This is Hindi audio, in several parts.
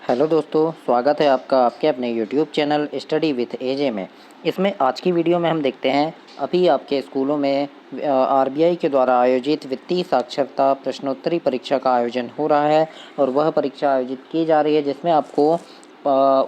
हेलो दोस्तों, स्वागत है आपका आपके अपने यूट्यूब चैनल स्टडी विथ एजे में। इसमें आज की वीडियो में हम देखते हैं अभी आपके स्कूलों में आरबीआई के द्वारा आयोजित वित्तीय साक्षरता प्रश्नोत्तरी परीक्षा का आयोजन हो रहा है और वह परीक्षा आयोजित की जा रही है जिसमें आपको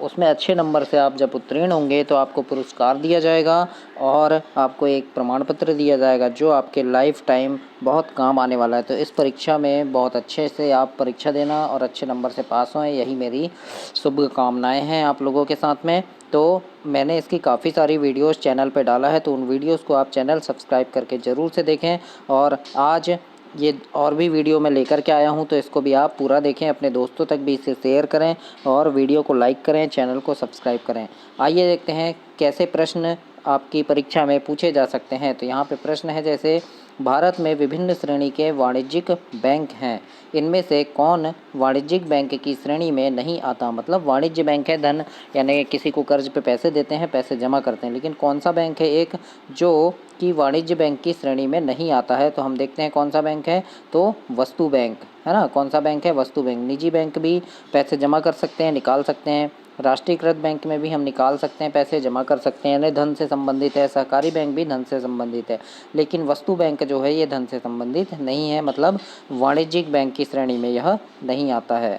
उसमें अच्छे नंबर से आप जब उत्तीर्ण होंगे तो आपको पुरस्कार दिया जाएगा और आपको एक प्रमाण पत्र दिया जाएगा जो आपके लाइफ टाइम बहुत काम आने वाला है। तो इस परीक्षा में बहुत अच्छे से आप परीक्षा देना और अच्छे नंबर से पास हों, यही मेरी शुभकामनाएं हैं आप लोगों के साथ में। तो मैंने इसकी काफ़ी सारी वीडियोस चैनल पे डाला है, तो उन वीडियोस को आप चैनल सब्सक्राइब करके ज़रूर से देखें। और आज ये और भी वीडियो मैं लेकर के आया हूँ, तो इसको भी आप पूरा देखें, अपने दोस्तों तक भी इसे शेयर करें और वीडियो को लाइक करें, चैनल को सब्सक्राइब करें। आइए देखते हैं कैसे प्रश्न आपकी परीक्षा में पूछे जा सकते हैं। तो यहाँ पे प्रश्न है जैसे, भारत में विभिन्न श्रेणी के वाणिज्यिक बैंक हैं, इनमें से कौन वाणिज्यिक बैंक की श्रेणी में नहीं आता। मतलब वाणिज्य बैंक है, धन यानी किसी को कर्ज पे पैसे देते हैं, पैसे जमा करते हैं, लेकिन कौन सा बैंक है एक जो कि वाणिज्य बैंक की श्रेणी में नहीं आता है। तो हम देखते हैं कौन सा बैंक है, तो वस्तु बैंक है ना। कौन सा बैंक है, वस्तु बैंक। निजी बैंक भी पैसे जमा कर सकते हैं, निकाल सकते हैं। राष्ट्रीयकृत बैंक में भी हम निकाल सकते हैं, पैसे जमा कर सकते हैं, यानी धन से संबंधित है। सहकारी बैंक भी धन से संबंधित है, लेकिन वस्तु बैंक जो है ये धन से संबंधित नहीं है, मतलब वाणिज्यिक बैंक की श्रेणी में यह नहीं आता है।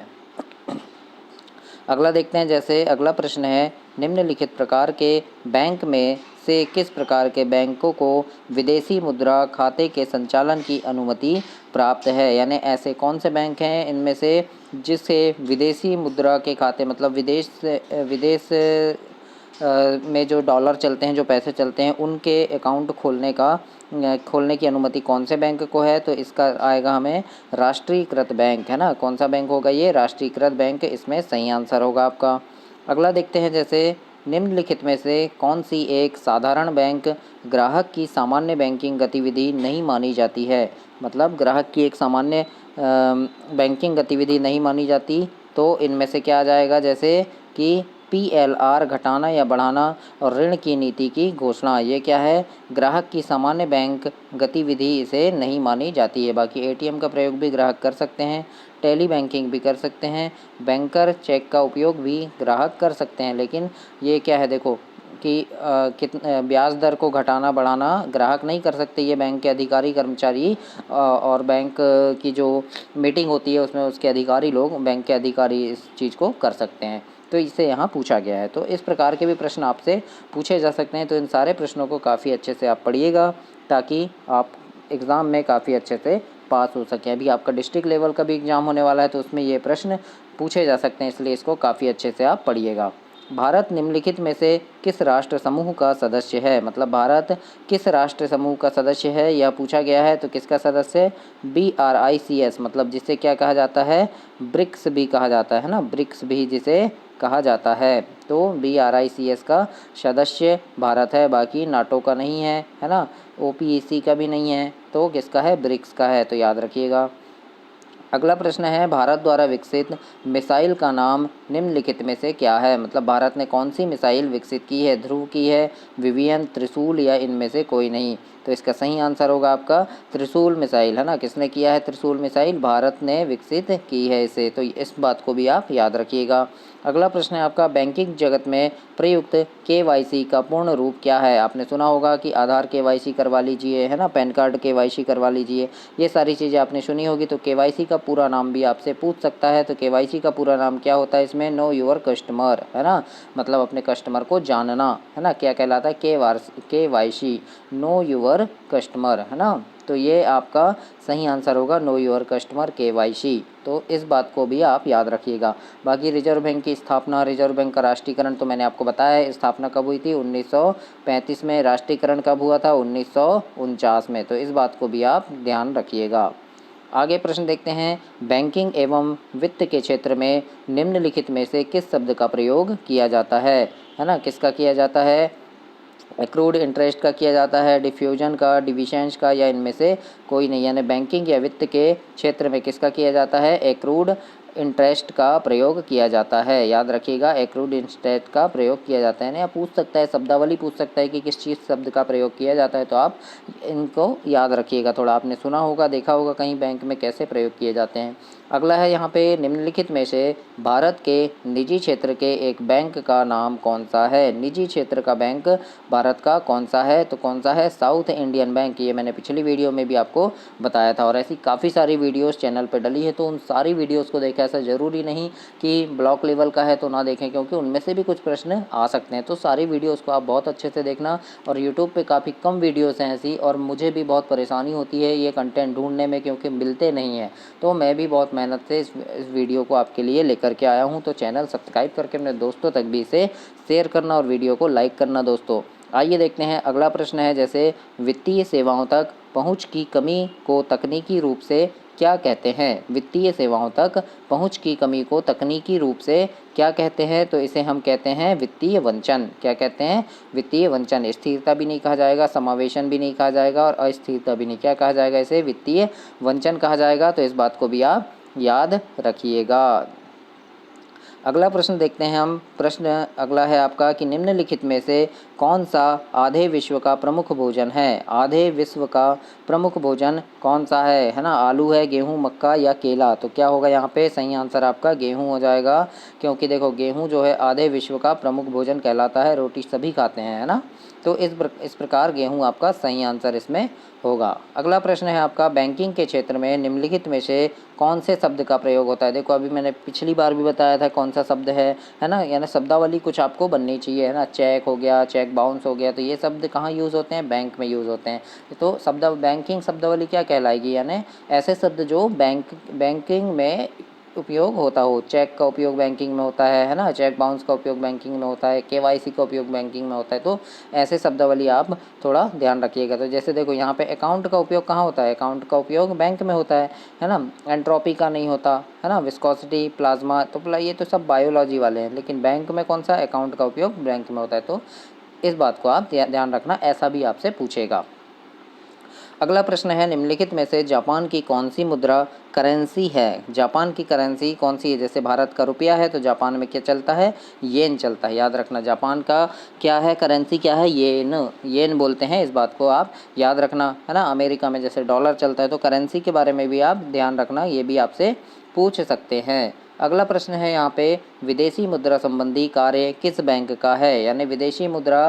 अगला देखते हैं, जैसे अगला प्रश्न है, निम्नलिखित प्रकार के बैंक में से किस प्रकार के बैंकों को विदेशी मुद्रा खाते के संचालन की अनुमति प्राप्त है। यानी ऐसे कौन से बैंक हैं इनमें से जिसे विदेशी मुद्रा के खाते, मतलब विदेश में जो डॉलर चलते हैं, जो पैसे चलते हैं, उनके अकाउंट खोलने की अनुमति कौन से बैंक को है। तो इसका आएगा हमें राष्ट्रीयकृत बैंक, है ना। कौन सा बैंक होगा ये, राष्ट्रीयकृत बैंक, इसमें सही आंसर होगा आपका। अगला देखते हैं, जैसे निम्नलिखित में से कौन सी एक साधारण बैंक ग्राहक की सामान्य बैंकिंग गतिविधि नहीं मानी जाती है। मतलब ग्राहक की एक सामान्य बैंकिंग गतिविधि नहीं मानी जाती, तो इनमें से क्या आ जाएगा, जैसे कि पीएलआर घटाना या बढ़ाना और ऋण की नीति की घोषणा। ये क्या है, ग्राहक की सामान्य बैंक गतिविधि इसे नहीं मानी जाती है। बाकी एटीएम का प्रयोग भी ग्राहक कर सकते हैं, टेली बैंकिंग भी कर सकते हैं, बैंकर चेक का उपयोग भी ग्राहक कर सकते हैं, लेकिन ये क्या है देखो कि ब्याज दर को घटाना बढ़ाना ग्राहक नहीं कर सकते, ये बैंक के अधिकारी कर्मचारी और बैंक की जो मीटिंग होती है उसमें उसके अधिकारी लोग, बैंक के अधिकारी इस चीज़ को कर सकते हैं। तो इसे यहाँ पूछा गया है। तो इस प्रकार के भी प्रश्न आपसे पूछे जा सकते हैं। तो इन सारे प्रश्नों को काफ़ी अच्छे से आप पढ़िएगा ताकि आप एग्ज़ाम में काफ़ी अच्छे से पास हो सकें। अभी आपका डिस्ट्रिक्ट लेवल का भी एग्ज़ाम होने वाला है, तो उसमें ये प्रश्न पूछे जा सकते हैं, इसलिए इसको काफ़ी अच्छे से आप पढ़िएगा। भारत निम्नलिखित में से किस राष्ट्र समूह का सदस्य है। मतलब भारत किस राष्ट्र समूह का सदस्य है, यह पूछा गया है। तो किसका सदस्य, BRICS, मतलब जिसे क्या कहा जाता है, ब्रिक्स भी कहा जाता है ना, ब्रिक्स भी जिसे कहा जाता है। तो BRICS का सदस्य भारत है, बाकी नाटो का नहीं है ना, OPEC का भी नहीं है, तो किसका है, ब्रिक्स का है, तो याद रखिएगा। अगला प्रश्न है, भारत द्वारा विकसित मिसाइल का नाम निम्नलिखित में से क्या है। मतलब भारत ने कौन सी मिसाइल विकसित की है, ध्रुव की है, विवियन, त्रिशूल या इनमें से कोई नहीं। तो इसका सही आंसर होगा आपका त्रिशूल मिसाइल, है ना। किसने किया है त्रिशूल मिसाइल, भारत ने विकसित की है इसे, तो इस बात को भी आप याद रखिएगा। अगला प्रश्न है आपका, बैंकिंग जगत में प्रयुक्त KYC का पूर्ण रूप क्या है। आपने सुना होगा कि आधार KYC करवा लीजिए, है ना, पैन कार्ड KYC करवा लीजिए, ये सारी चीज़ें आपने सुनी होगी। तो KYC का पूरा नाम भी आपसे पूछ सकता है। तो KYC का पूरा नाम क्या होता है, इसमें नो योर कस्टमर, है ना, मतलब अपने कस्टमर को जानना, है ना, क्या कहलाता है, KYC, नो योर कस्टमर, है ना। तो ये आपका सही आंसर होगा, नो योर कस्टमर KYC। तो इस बात को भी आप याद रखिएगा। बाकी रिजर्व बैंक की स्थापना, रिजर्व बैंक का राष्ट्रीयकरण तो मैंने आपको बताया है, स्थापना कब हुई थी, 1935 में। राष्ट्रीयकरण कब हुआ था, 1949 में। तो इस बात को भी आप ध्यान रखिएगा। आगे प्रश्न देखते हैं, बैंकिंग एवं वित्त के क्षेत्र में निम्नलिखित में से किस शब्द का प्रयोग किया जाता है ना। किसका किया जाता है, एक्रूड इंटरेस्ट का किया जाता है, डिफ्यूजन का, डिविडेंड्स का, या इनमें से कोई नहीं। यानी बैंकिंग या वित्त के क्षेत्र में किसका किया जाता है, एक्रूड इंटरेस्ट का प्रयोग किया जाता है। याद रखिएगा, एक्रूड इंटरेस्ट का प्रयोग किया जाता है। या पूछ सकता है, शब्दावली पूछ सकता है कि किस चीज़ शब्द का प्रयोग किया जाता है, तो आप इनको याद रखिएगा। थोड़ा आपने सुना होगा, देखा होगा कहीं बैंक में कैसे प्रयोग किए जाते हैं। अगला है यहाँ पे निम्नलिखित में से भारत के निजी क्षेत्र के एक बैंक का नाम कौन सा है। निजी क्षेत्र का बैंक भारत का कौन सा है, तो कौन सा है, साउथ इंडियन बैंक। ये मैंने पिछली वीडियो में भी आपको बताया था और ऐसी काफ़ी सारी वीडियोस चैनल पर डली है, तो उन सारी वीडियोस को देखें। ऐसा ज़रूरी नहीं कि ब्लॉक लेवल का है तो ना देखें, क्योंकि उनमें से भी कुछ प्रश्न आ सकते हैं। तो सारी वीडियोज़ को आप बहुत अच्छे से देखना। और यूट्यूब पर काफ़ी कम वीडियोज़ हैं ऐसी, और मुझे भी बहुत परेशानी होती है ये कंटेंट ढूंढने में, क्योंकि मिलते नहीं हैं। तो मैं भी बहुत मेहनत से इस वीडियो को आपके लिए लेकर के आया हूँ। तो चैनल सब्सक्राइब करके अपने दोस्तों तक भी इसे शेयर करना और वीडियो को लाइक करना दोस्तों। आइए देखते हैं अगला प्रश्न है, जैसे वित्तीय सेवाओं तक पहुँच की कमी को तकनीकी रूप से क्या कहते हैं। वित्तीय सेवाओं तक पहुँच की कमी को तकनीकी रूप से क्या कहते हैं, तो इसे हम कहते हैं वित्तीय वंचन। क्या कहते हैं, वित्तीय वंचन। स्थिरता भी नहीं कहा जाएगा, समावेशन भी नहीं कहा जाएगा और अस्थिरता भी नहीं, क्या कहा जाएगा, इसे वित्तीय वंचन कहा जाएगा। तो इस बात को भी आप याद रखिएगा। अगला प्रश्न देखते हैं हम। प्रश्न अगला है आपका कि निम्नलिखित में से कौन सा आधे विश्व का प्रमुख भोजन है। आधे विश्व का प्रमुख भोजन कौन सा है ना। आलू है, गेहूं, मक्का या केला। तो क्या होगा यहाँ पे, सही आंसर आपका गेहूं हो जाएगा, क्योंकि देखो गेहूं जो है आधे विश्व का प्रमुख भोजन कहलाता है। रोटी सभी खाते हैं, है ना। तो इस प्रकार गेहूं आपका सही आंसर इसमें होगा। अगला प्रश्न है आपका, बैंकिंग के क्षेत्र में निम्नलिखित में से कौन से शब्द का प्रयोग होता है। देखो अभी मैंने पिछली बार भी बताया था कौन सा शब्द है ना। यानी शब्दावली कुछ आपको बननी चाहिए, है ना। चेक हो गया, चेक बाउंस हो गया, तो ये शब्द कहाँ यूज़ होते हैं, बैंक में यूज़ होते हैं। तो बैंकिंग शब्दावली क्या कहलाएगी, यानी ऐसे शब्द जो बैंकिंग में उपयोग होता हो। चेक का उपयोग बैंकिंग में होता है ना। चेक बाउंस का उपयोग बैंकिंग में होता है, केवाईसी का उपयोग बैंकिंग में होता है। तो ऐसे शब्दावली आप थोड़ा ध्यान रखिएगा। तो जैसे देखो यहाँ पे अकाउंट का उपयोग कहाँ होता है, अकाउंट का उपयोग बैंक में होता है ना। एंट्रोपी का नहीं होता, है ना। विस्कोसिटी, प्लाज्मा, तो ये तो सब बायोलॉजी वाले हैं, लेकिन बैंक में कौन सा, अकाउंट का उपयोग बैंक में होता है। तो इस बात को आप ध्यान रखना, ऐसा भी आपसे पूछेगा। अगला प्रश्न है, निम्नलिखित में से जापान की कौन सी मुद्रा करेंसी है। जापान की करेंसी कौन सी है। जैसे भारत का रुपया है, तो जापान में क्या चलता है, येन चलता है। याद रखना, जापान का क्या है, करेंसी क्या है, येन। येन बोलते हैं, इस बात को आप याद रखना, है ना। अमेरिका में जैसे डॉलर चलता है, तो करेंसी के बारे में भी आप ध्यान रखना, ये भी आपसे पूछ सकते हैं। अगला प्रश्न है यहाँ पे, विदेशी मुद्रा संबंधी कार्य किस बैंक का है। यानी विदेशी मुद्रा,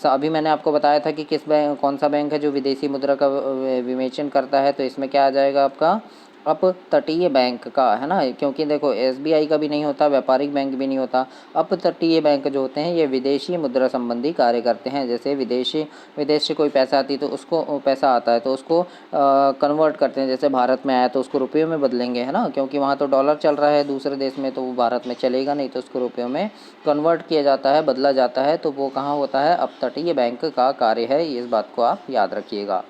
अभी मैंने आपको बताया था कि किस बैंक, कौन सा बैंक है जो विदेशी मुद्रा का विवेचन करता है। तो इसमें क्या आ जाएगा आपका, अपतटीय बैंक का, है ना। क्योंकि देखो एसबीआई का भी नहीं होता, व्यापारिक बैंक भी नहीं होता। अपतटीय बैंक जो होते हैं ये विदेशी मुद्रा संबंधी कार्य करते हैं। जैसे विदेश से कोई पैसा आती है, तो उसको पैसा आता है तो उसको कन्वर्ट करते हैं। जैसे भारत में आया तो उसको रुपये में बदलेंगे, है ना, क्योंकि वहाँ तो डॉलर चल रहा है दूसरे देश में, तो वो भारत में चलेगा नहीं, तो उसको रुपयों में कन्वर्ट किया जाता है, बदला जाता है। तो वो कहाँ होता है, अपतटीय बैंक का कार्य है। इस बात को आप याद रखिएगा।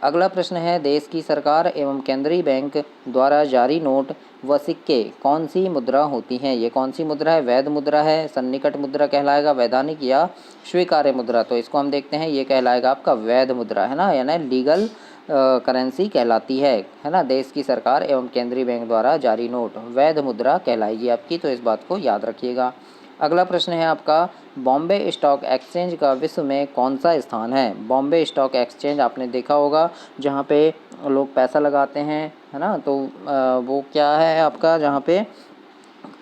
अगला प्रश्न है, देश की सरकार एवं केंद्रीय बैंक द्वारा जारी नोट व सिक्के कौन सी मुद्रा होती हैं। ये कौन सी मुद्रा है, वैध मुद्रा है, सन्निकट मुद्रा कहलाएगा, वैधानिक या स्वीकार्य मुद्रा। तो इसको हम देखते हैं, ये कहलाएगा आपका वैध मुद्रा, है ना, यानी लीगल करेंसी कहलाती है ना। देश की सरकार एवं केंद्रीय बैंक द्वारा जारी नोट वैध मुद्रा कहलाएगी आपकी। तो इस बात को याद रखिएगा। अगला प्रश्न है आपका, बॉम्बे स्टॉक एक्सचेंज का विश्व में कौन सा स्थान है। बॉम्बे स्टॉक एक्सचेंज आपने देखा होगा, जहाँ पे लोग पैसा लगाते हैं, है ना। तो वो क्या है आपका, जहाँ पे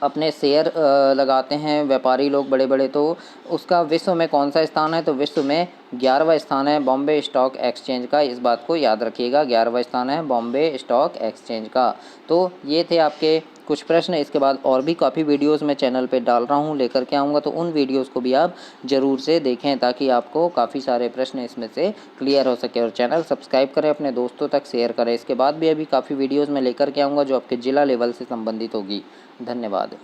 अपने शेयर लगाते हैं व्यापारी लोग बड़े बड़े। तो उसका विश्व में कौन सा स्थान है, तो विश्व में 11वां स्थान है बॉम्बे स्टॉक एक्सचेंज का। इस बात को याद रखिएगा, 11वां स्थान है बॉम्बे स्टॉक एक्सचेंज का। तो ये थे आपके कुछ प्रश्न। इसके बाद और भी काफ़ी वीडियोस मैं चैनल पे डाल रहा हूँ, लेकर के आऊँगा। तो उन वीडियोस को भी आप ज़रूर से देखें, ताकि आपको काफ़ी सारे प्रश्न इसमें से क्लियर हो सके। और चैनल सब्सक्राइब करें, अपने दोस्तों तक शेयर करें। इसके बाद भी अभी काफ़ी वीडियोज़ मैं लेकर के आऊँगा जो आपके ज़िला लेवल से संबंधित होगी। धन्यवाद।